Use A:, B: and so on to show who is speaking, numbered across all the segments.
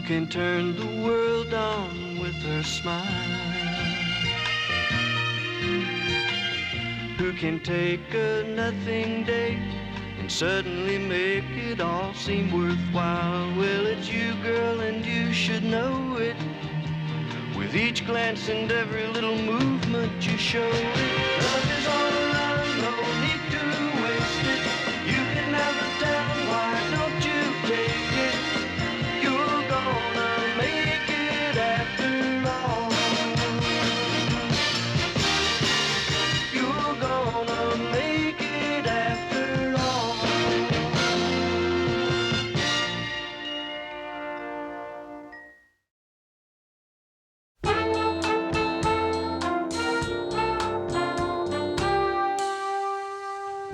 A: can turn the world on with her smile, who can take a nothing day and suddenly make it all seem worthwhile. Well, it's you, girl, and you should know it. With each glance and every little movement you show it. Love is all around, no need to waste it. You can have the town, why don't you take it? You're gonna make it after all. You're gonna make it after all.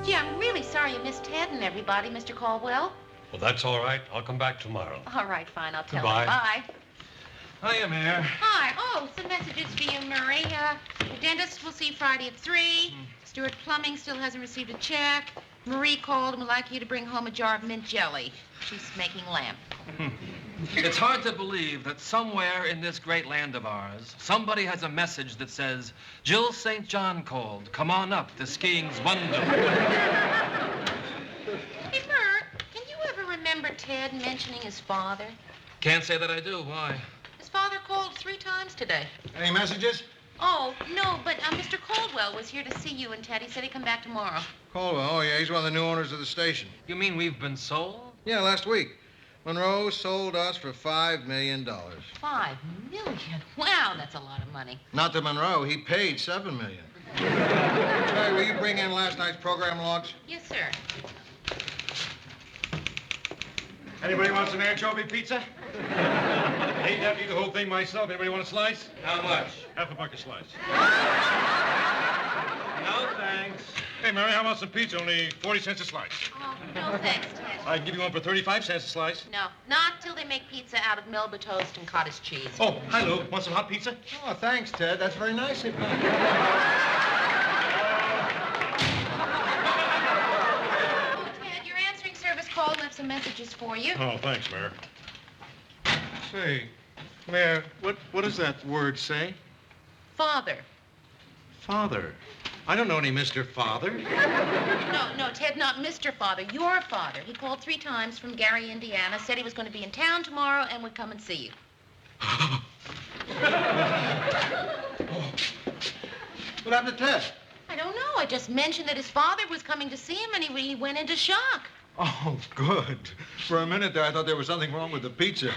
B: Gee, I'm really sorry you missed Ted and everybody, Mr. Caldwell.
C: Well, that's all right. I'll come back tomorrow.
B: All right, fine. I'll tell
C: Goodbye.
B: him. Bye.
C: Hiya, Mayor.
B: Hi. Oh, some messages for you, Murray. The dentist will see you Friday at 3. Stewart Plumbing still hasn't received a check. Marie called and would like you to bring home a jar of mint jelly. She's making lamb.
D: It's hard to believe that somewhere in this great land of ours, somebody has a message that says, Jill St. John called. Come on up. The skiing's wonderful.
B: Hey, Murr, can you ever remember Ted mentioning his father?
D: Can't say that I do. Why?
B: His father called 3 times today.
E: Any messages?
B: Oh, no, but Mr. Caldwell was here to see you and Ted. He said he'd come back tomorrow.
E: Caldwell, oh yeah, he's one of the new owners of the station.
D: You mean we've been sold?
E: Yeah, last week. Monroe sold us for $5 million.
B: $5 million? Wow, that's a lot of money.
E: Not to Monroe, he paid $7 million. Hey, will you bring in last night's program logs?
B: Yes, sir.
F: Anybody wants an anchovy pizza? I hate to have to eat the whole thing myself. Anybody want a slice?
D: How much?
F: Half a buck a slice. No, thanks. Hey, Mary, how about some pizza? Only 40 cents a slice.
B: Oh, no thanks, Ted.
F: I can give you one for 35 cents a slice.
B: No, not till they make pizza out of Melba toast and cottage cheese.
F: Oh, hi, Lou. Want some hot pizza?
E: Oh, thanks, Ted. That's very nice of you.
B: Oh, Ted, your answering service called and left some messages for you.
F: Oh, thanks, Mayor.
E: Say, Mayor, what does that word say?
B: Father.
E: Father. I don't know any Mr. Father.
B: No, Ted, not Mr. Father, your father. He called 3 times from Gary, Indiana, said he was going to be in town tomorrow and would come and see you.
E: What happened to Ted?
B: I don't know. I just mentioned that his father was coming to see him and he went into shock.
E: Oh, good. For a minute there, I thought there was something wrong with the pizza.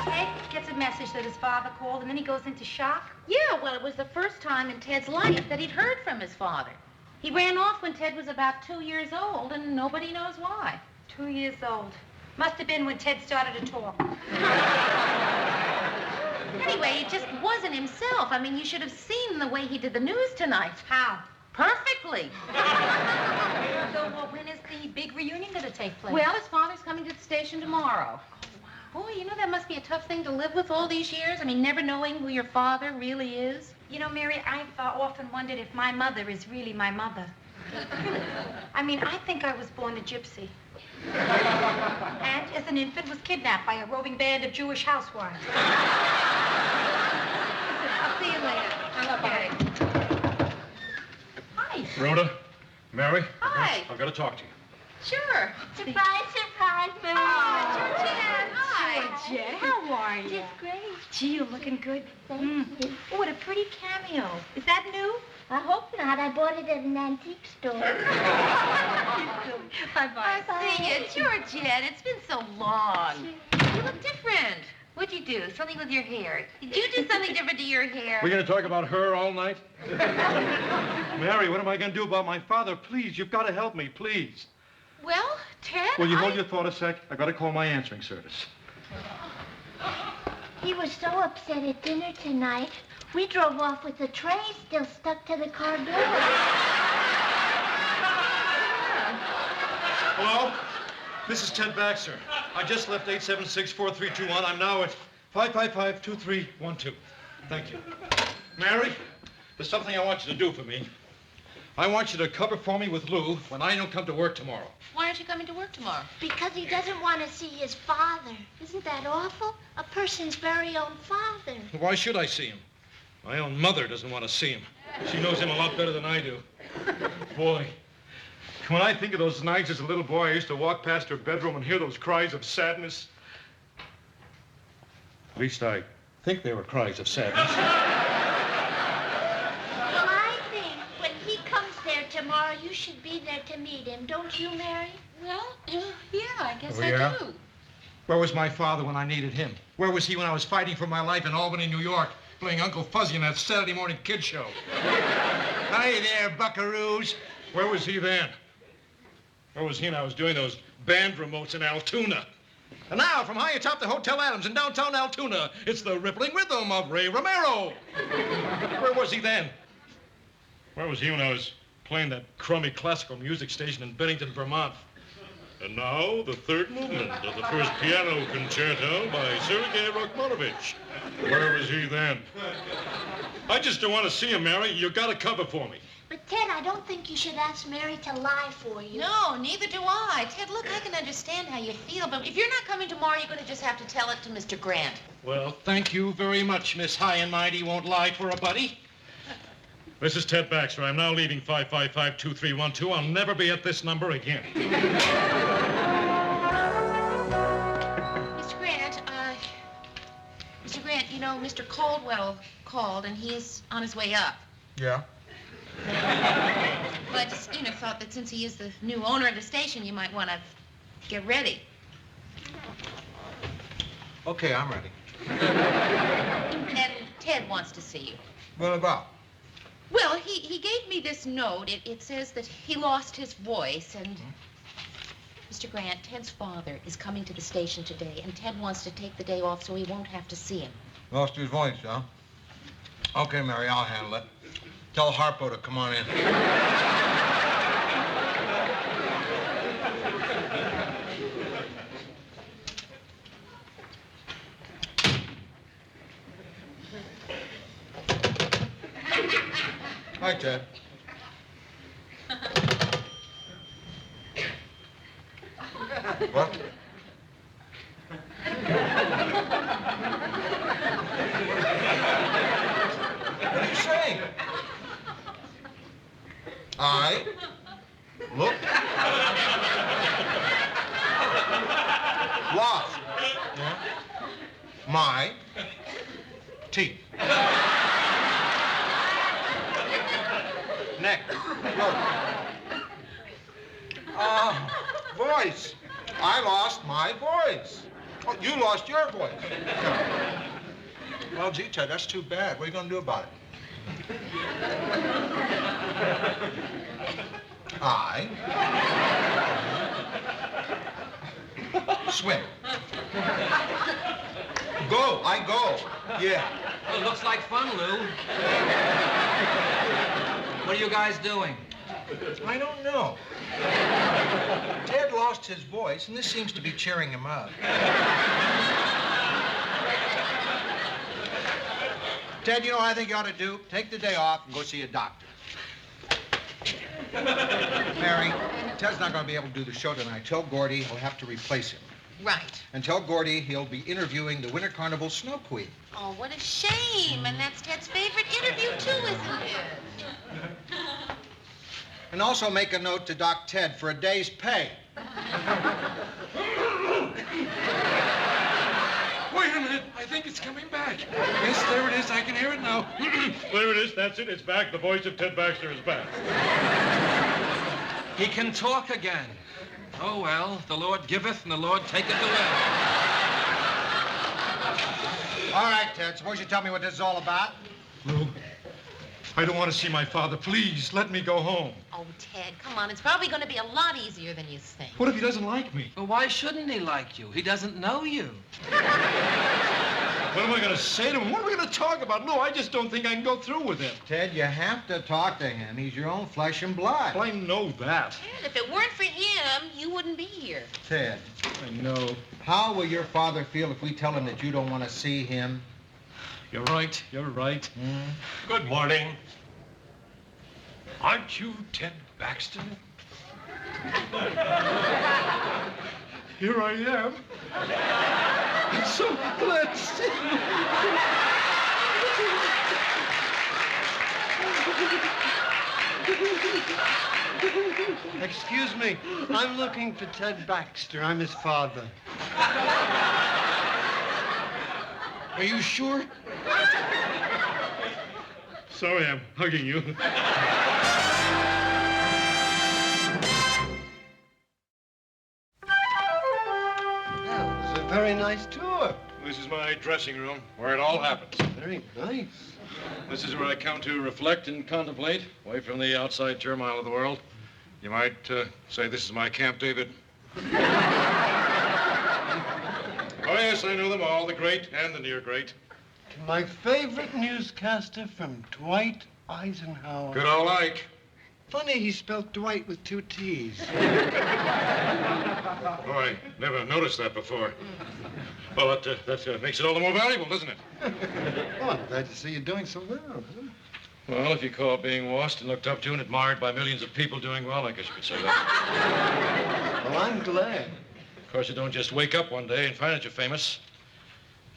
G: Ted gets a message that his father called, and then he goes into shock.
B: Yeah, well, it was the first time in Ted's life that he'd heard from his father. He ran off when Ted was about 2 years old, and nobody knows why.
G: 2 years old. Must have been when Ted started to talk.
B: Anyway, it just wasn't himself. I mean, you should have seen the way he did the news tonight.
G: How?
B: Perfectly.
G: So, when is the big reunion going to take place?
B: Well, his father's coming to the station tomorrow. Boy, you know that must be a tough thing to live with all these years. I mean, never knowing who your father really is.
G: You know, Mary, I've often wondered if my mother is really my mother. I mean, I think I was born a gypsy. And as an infant was kidnapped by a roving band of Jewish housewives. I'll see you later. Okay. Hi.
F: Rhoda, Mary.
B: Hi.
F: I've got to talk to you.
B: Sure.
H: Surprise, surprise, Marie.
B: Oh, Georgette. Hi.
G: Georgette, how are you?
H: Just great.
G: Gee, you're looking good.
H: Thank you.
G: Oh, what a pretty cameo. Is that new?
H: I hope not. I bought it at an antique store.
G: Bye-bye.
B: I see you, Georgette. It's been so long. You look different. What'd you do? Something with your hair? Did you do something different to your hair?
F: We're going to talk about her all night? Mary, what am I going to do about my father? Please, you've got to help me, please.
B: Well, Ted,
F: Will you hold your thought a sec? I've got to call my answering service.
H: He was so upset at dinner tonight. We drove off with the tray still stuck to the car door.
F: Hello? This is Ted Baxter. I just left 876-4321. I'm now at 555-2312. Thank you. Mary, there's something I want you to do for me. I want you to cover for me with Lou when I don't come to work tomorrow.
B: Why aren't you coming to work tomorrow?
H: Because he doesn't want to see his father. Isn't that awful? A person's very own father.
F: Why should I see him? My own mother doesn't want to see him. She knows him a lot better than I do. Boy, when I think of those nights as a little boy, I used to walk past her bedroom and hear those cries of sadness. At least I think they were cries of sadness.
H: Well, I think when he comes there tomorrow, you should be there to meet him. Don't you, Mary?
B: Well, yeah, I guess
E: Oh,
B: I
E: yeah?
B: do.
F: Where was my father when I needed him? Where was he when I was fighting for my life in Albany, New York, playing Uncle Fuzzy in that Saturday morning kid show?
E: Hi there, buckaroos.
F: Where was he then? Where was he when I was doing those band remotes in Altoona? And now, from high atop the Hotel Adams in downtown Altoona, it's the rippling rhythm of Ray Romero. Where was he then? Where was he when I was playing that crummy classical music station in Bennington, Vermont? And now, the third movement of the first piano concerto by Sergei Rachmaninoff. Where was he then? I just don't want to see him, Mary. You got to cover for me.
H: But, Ted, I don't think you should ask Mary to lie for you.
B: No, neither do I. Ted, look, I can understand how you feel, but if you're not coming tomorrow, you're going to just have to tell it to Mr. Grant.
F: Well, thank you very much, Miss High and Mighty Won't Lie for a Buddy. This is Ted Baxter. I'm now leaving 555-2312. I'll never be at this number again.
B: Mr. Grant, you know, Mr. Caldwell called, and he's on his way up.
E: Yeah?
B: Well, I just, thought that since he is the new owner of the station, you might want to get ready.
E: Okay, I'm ready.
B: And Ted wants to see you.
E: What about?
B: Well, he gave me this note. It says that he lost his voice, and... Mr. Grant, Ted's father is coming to the station today, and Ted wants to take the day off so he won't have to see him.
E: Lost his voice, huh? Okay, Mary, I'll handle it. Tell Harpo to come on in. Hi, Ted. What? What are you saying? I look lost my teeth. Neck. Look. Voice. I lost my voice. Oh, you lost your voice. Well, gee, Ted, that's too bad. What are you going to do about it? I swim. Go. I go. Yeah.
D: Well, it looks like fun, Lou. What are you guys doing?
E: I don't know. Ted lost his voice, and this seems to be cheering him up. Ted, you know what I think you ought to do? Take the day off and go see a doctor. Mary, Ted's not going to be able to do the show tonight. Tell Gordy he'll have to replace him.
B: Right.
E: And tell Gordy he'll be interviewing the Winter Carnival Snow Queen.
B: Oh, what a shame. And that's Ted's favorite interview, too, isn't it?
E: And also make a note to Doc Ted for a day's pay.
F: Wait a minute. I think it's coming back. Yes, there it is. I can hear it now. There it is. That's it. It's back. The voice of Ted Baxter is back.
D: He can talk again. Oh, well, the Lord giveth and the Lord taketh away.
E: All right, Ted, suppose you tell me what this is all about?
F: Lou, I don't want to see my father. Please, let me go home.
B: Oh, Ted, come on. It's probably going to be a lot easier than you think.
F: What if he doesn't like me?
D: Well, why shouldn't he like you? He doesn't know you.
F: What am I going to say to him? What are we going to talk about? Lou, I just don't think I can go through with him.
E: Ted, you have to talk to him. He's your own flesh and blood.
F: Well, I know that.
B: Ted, if it weren't for him, you wouldn't be here.
E: Ted,
F: I know.
E: how will your father feel if we tell him that you don't want to see him?
F: You're right. You're right.
C: Good morning. Aren't you Ted Baxter?
F: Here I am. I'm so glad to see you.
I: Excuse me. I'm looking for Ted Baxter. I'm his father.
F: Are you sure? Sorry, I'm hugging you.
I: That was a very nice tour.
F: This is my dressing room, where it all happens.
I: Very nice.
F: This is where I come to reflect and contemplate, away from the outside turmoil of the world. You might say this is my Camp David. Oh, yes, I know them all, the great and the near great.
I: My favorite newscaster from Dwight Eisenhower.
F: Good old Ike.
I: Funny he spelled Dwight with 2 T's.
F: Oh, I never noticed that before. Well, that makes it all the more valuable, doesn't it?
I: Oh, I'm glad to see you doing so well. Huh?
F: Well, if you call being watched and looked up to and admired by millions of people doing well, I guess you could say that.
I: Well, I'm glad.
F: Of course, you don't just wake up one day and find that you're famous.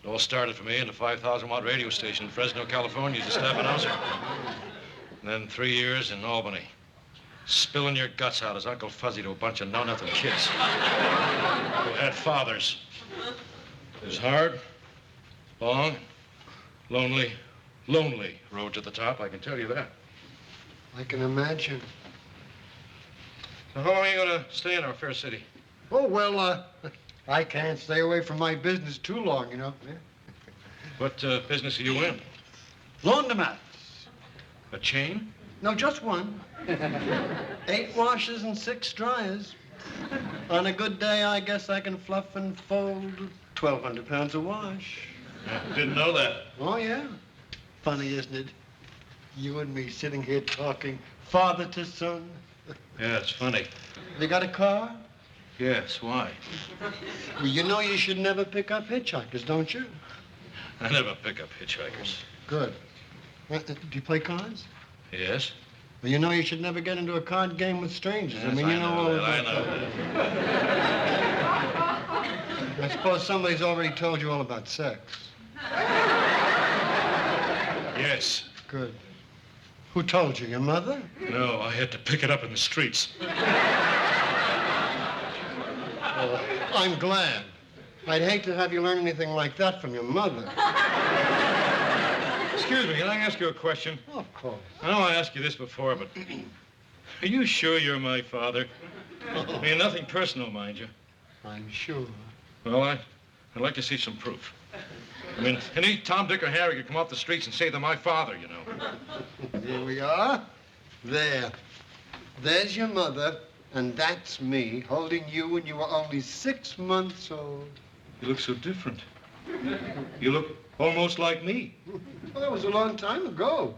F: It all started for me in a 5,000-watt radio station in Fresno, California as a staff announcer. And then 3 years in Albany, spilling your guts out as Uncle Fuzzy to a bunch of know-nothing kids who had fathers. It was hard, long, lonely road to the top, I can tell you that.
I: I can imagine.
F: So how long are you going to stay in our fair city?
I: Oh, well, I can't stay away from my business too long, you know. Yeah.
F: What business are you in?
I: Laundromats.
F: A chain?
I: No, just one. 8 washers and 6 dryers. On a good day, I guess I can fluff and fold 1,200 pounds a wash.
F: Didn't know that.
I: Oh, yeah. Funny, isn't it? You and me sitting here talking father to son.
F: Yeah, it's funny.
I: You got a car?
F: Yes, why?
I: Well, you know you should never pick up hitchhikers, don't you?
F: I never pick up hitchhikers.
I: Good. Do you play cards?
F: Yes?
I: Well, you know you should never get into a card game with strangers.
F: Yes,
I: I mean, you know all
F: that,
I: about
F: I know.
I: I suppose somebody's already told you all about sex.
F: Yes.
I: Good. Who told you? Your mother?
F: No, I had to pick it up in the streets.
I: Well, I'm glad. I'd hate to have you learn anything like that from your mother.
F: Excuse me, can I ask you a question?
I: Oh, of course.
F: I know I asked you this before, but are you sure you're my father? I mean, nothing personal, mind you.
I: I'm sure.
F: Well, I'd like to see some proof. I mean, any Tom, Dick, or Harry could come off the streets and say they're my father, you know.
I: Here we are. There. There's your mother, and that's me, holding you when you were only 6 months old.
F: You look so different. You look almost like me.
I: Well, that was a long time ago.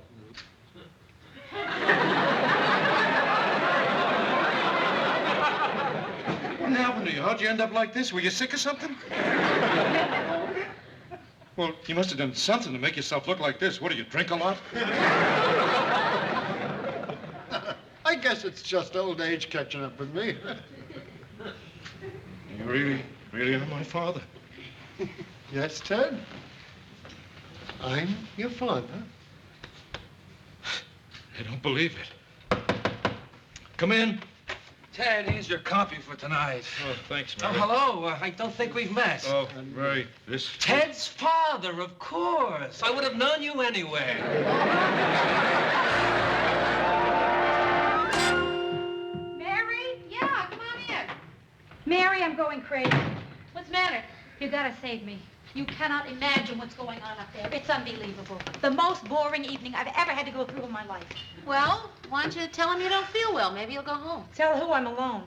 F: What happened to you? How'd you end up like this? Were you sick or something? Well, you must have done something to make yourself look like this. What, do you drink a lot?
I: I guess it's just old age catching up with me.
F: You really are my father.
I: Yes, Ted? I'm your father.
F: I don't believe it. Come in.
D: Ted, here's your copy for tonight.
F: Oh, thanks,
D: Oh,
F: Mary.
D: hello. I don't think we've met.
F: Oh, right. This...
D: Ted's father, of course. I would have known you anyway.
G: Mary?
B: Yeah, come on in.
G: Mary, I'm going crazy.
B: What's the matter?
G: You gotta save me. You cannot imagine what's going on up there. It's unbelievable. The most boring evening I've ever had to go through in my life.
B: Well, why don't you tell him you don't feel well? Maybe you'll go home.
G: Tell who I'm alone.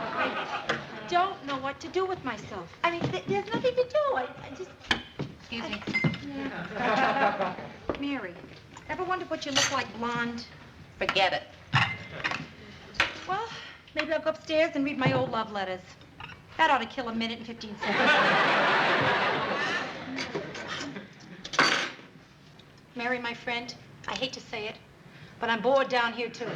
G: I don't know what to do with myself. I mean, there's nothing to do. I just...
B: Excuse me.
G: Mary, ever wondered what you look like blonde?
B: Forget it.
G: Well, maybe I'll go upstairs and read my old love letters. That ought to kill a minute and 15 seconds. Mary, my friend, I hate to say it, but I'm bored down here, too.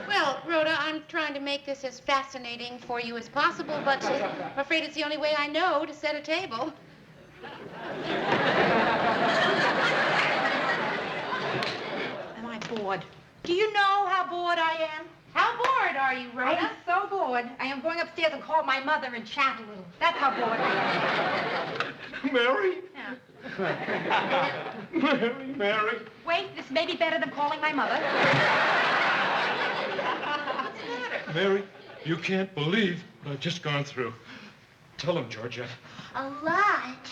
B: Well, Rhoda, I'm trying to make this as fascinating for you as possible, but I'm afraid it's the only way I know to set a table.
G: Am I bored? Do you know how bored I am?
B: How bored are you,
G: I
B: Rhoda?
G: am so bored. I am going upstairs and call my mother and chat a little. That's how bored I am.
F: Mary?
G: Yeah.
F: Mary.
G: Wait, this may be better than calling my mother.
F: Mary, you can't believe what I've just gone through. Tell him, Georgia.
H: A lot.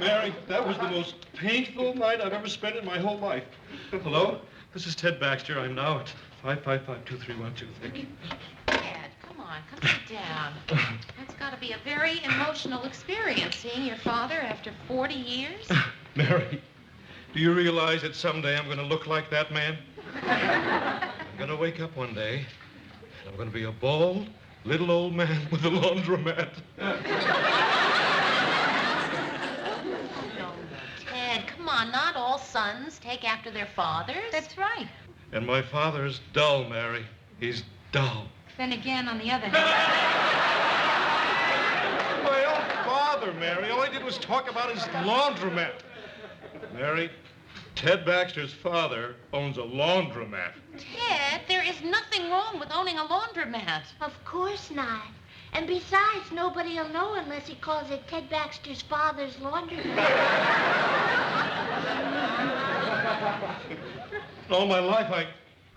F: Mary, that was the most painful night I've ever spent in my whole life. Hello? This is Ted Baxter. I'm now at 555-2312. Thank you.
B: Dad, come on, come sit down. That's got to be a very emotional experience, seeing your father after 40 years.
F: Mary, do you realize that someday I'm going to look like that man? I'm going to wake up one day, and I'm going to be a bald, little old man with a laundromat.
B: Ted, come on, not all sons take after their fathers.
G: That's right.
F: And my father's dull, Mary. He's dull.
G: Then again, on the other hand...
F: My own father, Mary. All he did was talk about his laundromat. Mary, Ted Baxter's father owns a laundromat.
B: Ted, there is nothing wrong with owning a laundromat.
H: Of course not. And besides, nobody will know unless he calls it Ted Baxter's father's laundromat.
F: All my life,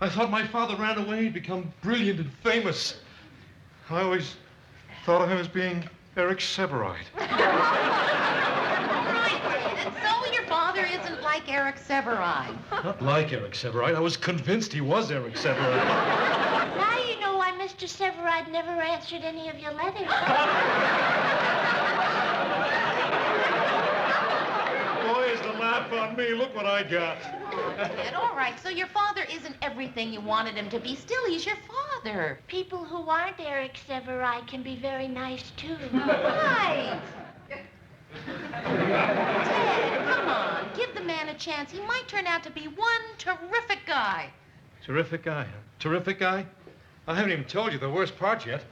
F: I thought my father ran away and become brilliant and famous. I always thought of him as being Eric Severide.
B: Right, Ted. And so your father isn't like Eric Severide.
F: Not like Eric Severide. I was convinced he was Eric Severide.
H: Now you know why Mr. Severide never answered any of your letters.
F: Boy, is the laugh on me. Look what I got.
B: Ted, all right, so your father isn't everything you wanted him to be. Still, he's your father.
H: People who aren't Eric Severide can be very nice, too.
B: Right. Ted, come on. Give the man a chance. He might turn out to be one terrific guy.
F: Terrific guy, huh? Terrific guy? I haven't even told you the worst part yet.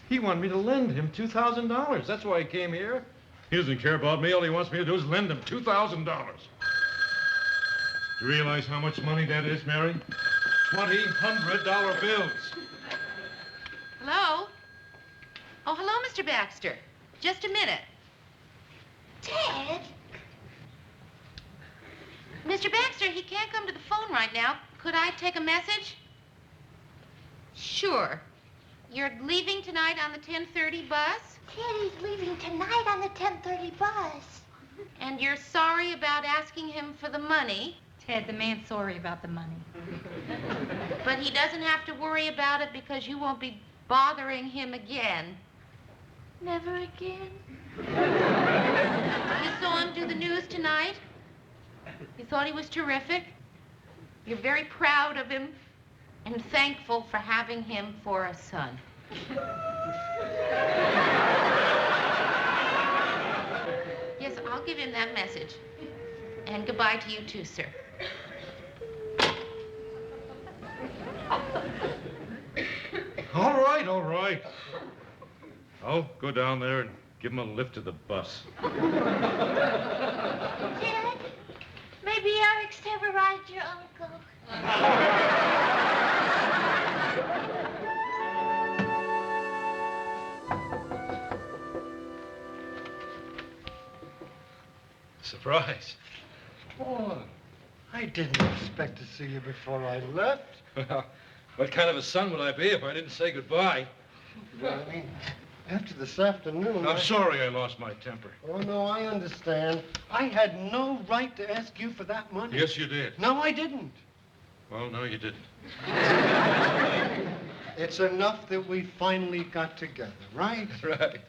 F: He wanted me to lend him $2,000. That's why he came here. He doesn't care about me. All he wants me to do is lend him $2,000. You realize how much money that is, Mary? 20 $100 bills.
B: Hello? Oh, hello, Mr. Baxter. Just a minute.
H: Ted?
B: Mr. Baxter, he can't come to the phone right now. Could I take a message? Sure. You're leaving tonight on the 10:30 bus?
H: Ted, he's leaving tonight on the 10:30 bus.
B: And you're sorry about asking him for the money?
G: Ted, the man's sorry about the money.
B: But he doesn't have to worry about it because you won't be bothering him again.
H: Never again?
B: You saw him do the news tonight? You thought he was terrific? You're very proud of him and thankful for having him for a son. Yes, I'll give him that message. And goodbye to you too, sir.
F: All right, all right. I'll go down there and give him a lift to the bus.
H: Ted, maybe Eric Severide's your uncle.
F: Surprise.
I: Oh, I didn't expect to see you before I left.
F: Well, what kind of a son would I be if I didn't say goodbye?
I: Well, I mean, after this afternoon...
F: I'm sorry I lost my temper.
I: Oh, no, I understand. I had no right to ask you for that money.
F: Yes, you did.
I: No, I didn't.
F: Well, no, you didn't.
I: It's enough that we finally got together, right?
F: Right.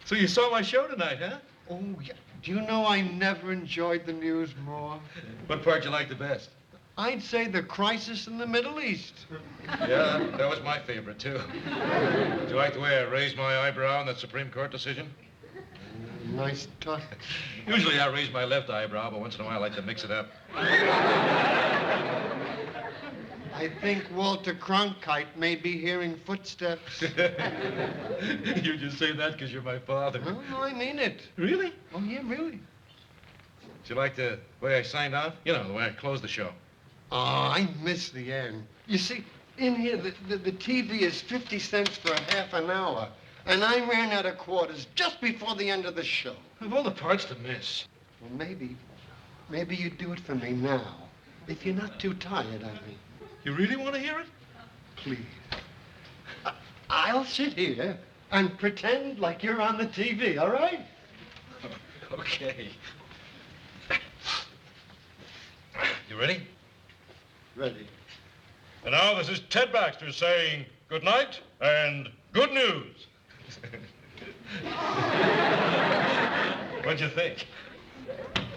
F: So you saw my show tonight, huh?
I: Oh, yeah. Do you know I never enjoyed the news more?
F: What part you like the best?
I: I'd say the crisis in the Middle East.
F: Yeah, that was my favorite, too. Did you like the way I raised my eyebrow in that Supreme Court decision?
I: Nice talk.
F: Usually I raise my left eyebrow, but once in a while I like to mix it up.
I: I think Walter Cronkite may be hearing footsteps.
F: You just say that because you're my father.
I: No, I mean it.
F: Really?
I: Oh, yeah, really.
F: Do you like the way I signed on? You know, the way I closed the show.
I: Oh, I miss the end. You see, in here, the TV is 50 cents for a half an hour. And I ran out of quarters just before the end of the show.
F: Of all the parts to miss.
I: Well, maybe you'd do it for me now. If you're not too tired of me.
F: You really want to hear it?
I: Please. I'll sit here and pretend like you're on the TV, all right?
F: Okay. You ready?
I: Ready.
F: And now this is Ted Baxter saying good night and good news. What'd you think?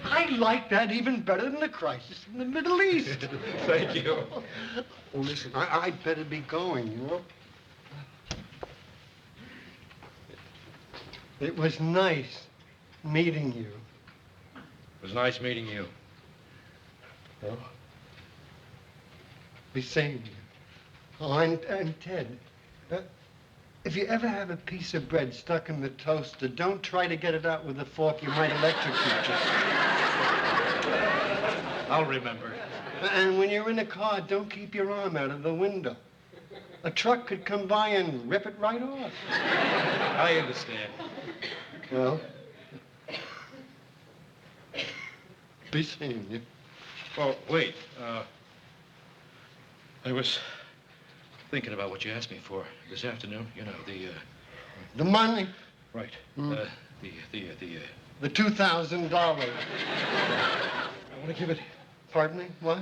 I: I like that even better than the crisis in the Middle East.
F: Thank you.
I: Well, listen, I'd better be going, you know? It was nice meeting you.
F: It was nice meeting you.
I: Oh. Be seeing you. Oh, and Ted, if you ever have a piece of bread stuck in the toaster, don't try to get it out with a fork. You might electrocute you.
F: I'll remember.
I: And when you're in a car, don't keep your arm out of the window. A truck could come by and rip it right off.
F: I understand.
I: Well, be seeing you.
F: Oh, wait. I was thinking about what you asked me for this afternoon. You know,
I: The money.
F: Right.
I: Mm.
F: The
I: $2,000.
F: I want to give it.
I: Pardon me? What?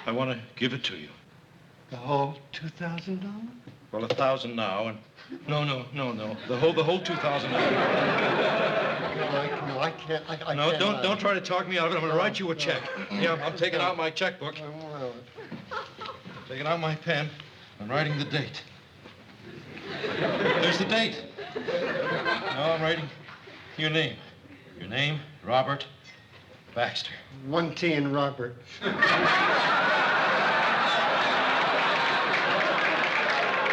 F: I want to give it to you.
I: The whole $2,000?
F: Well, 1,000 now, and no. The whole 2,000.
I: No, I can't. I
F: No,
I: can't.
F: don't try to talk me out of it. I'm going to write you a check. Yeah, I'm taking out my checkbook,
I: Well,
F: taking out my pen, and writing the date. There's the date. Now I'm writing your name. Your name, Robert Baxter.
I: one T in Robert.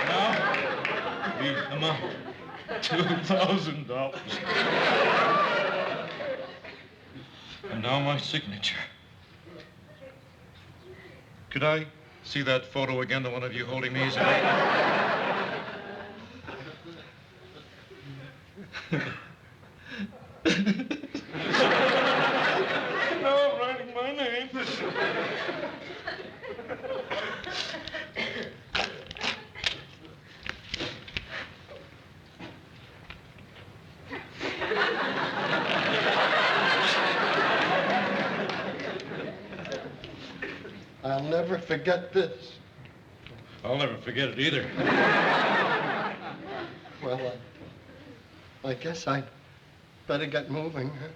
F: Now, the amount, $2,000. And now my signature. Could I see that photo again, the one of you holding me as a... Now I'm writing my name.
I: I'll never forget this.
F: I'll never forget it either.
I: Well, I guess I'd better get moving. Huh?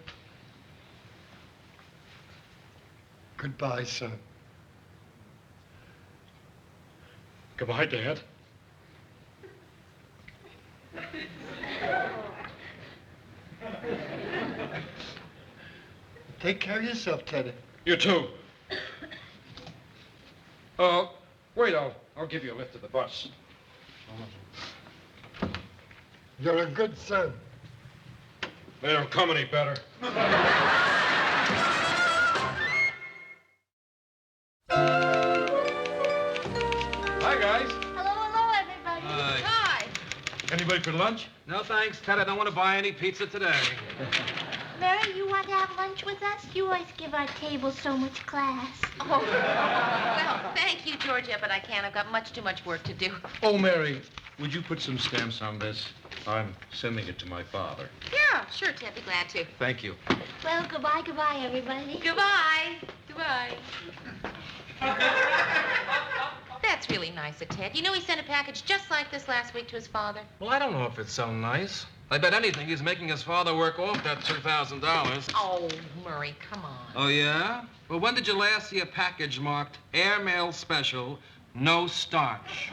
I: Goodbye, son.
F: Goodbye, Dad.
I: Take care of yourself, Teddy.
F: You too. Wait, I'll give you a lift to the bus.
I: You're a good son.
F: They don't come any better. Hi, guys.
H: Hello, everybody.
B: Hi.
F: Anybody for lunch?
D: No, thanks, Ted. I don't want to buy any pizza today.
H: Mary, you want to have lunch with us? You always give our table so much class.
B: Oh, well, thank you, Georgia, but I can't. I've got much too much work to do.
F: Oh, Mary, would you put some stamps on this? I'm sending it to my father.
B: Yeah, sure, Ted. Be glad to.
F: Thank you.
H: Well, goodbye, everybody.
B: Goodbye. Goodbye. That's really nice of Ted. You know, he sent a package just like this last week to his father.
D: Well, I don't know if it's so nice. I bet anything he's making his father work off that $2,000.
B: Oh, Murray, come on.
D: Oh, yeah? Well, when did you last see a package marked Airmail Special, no starch?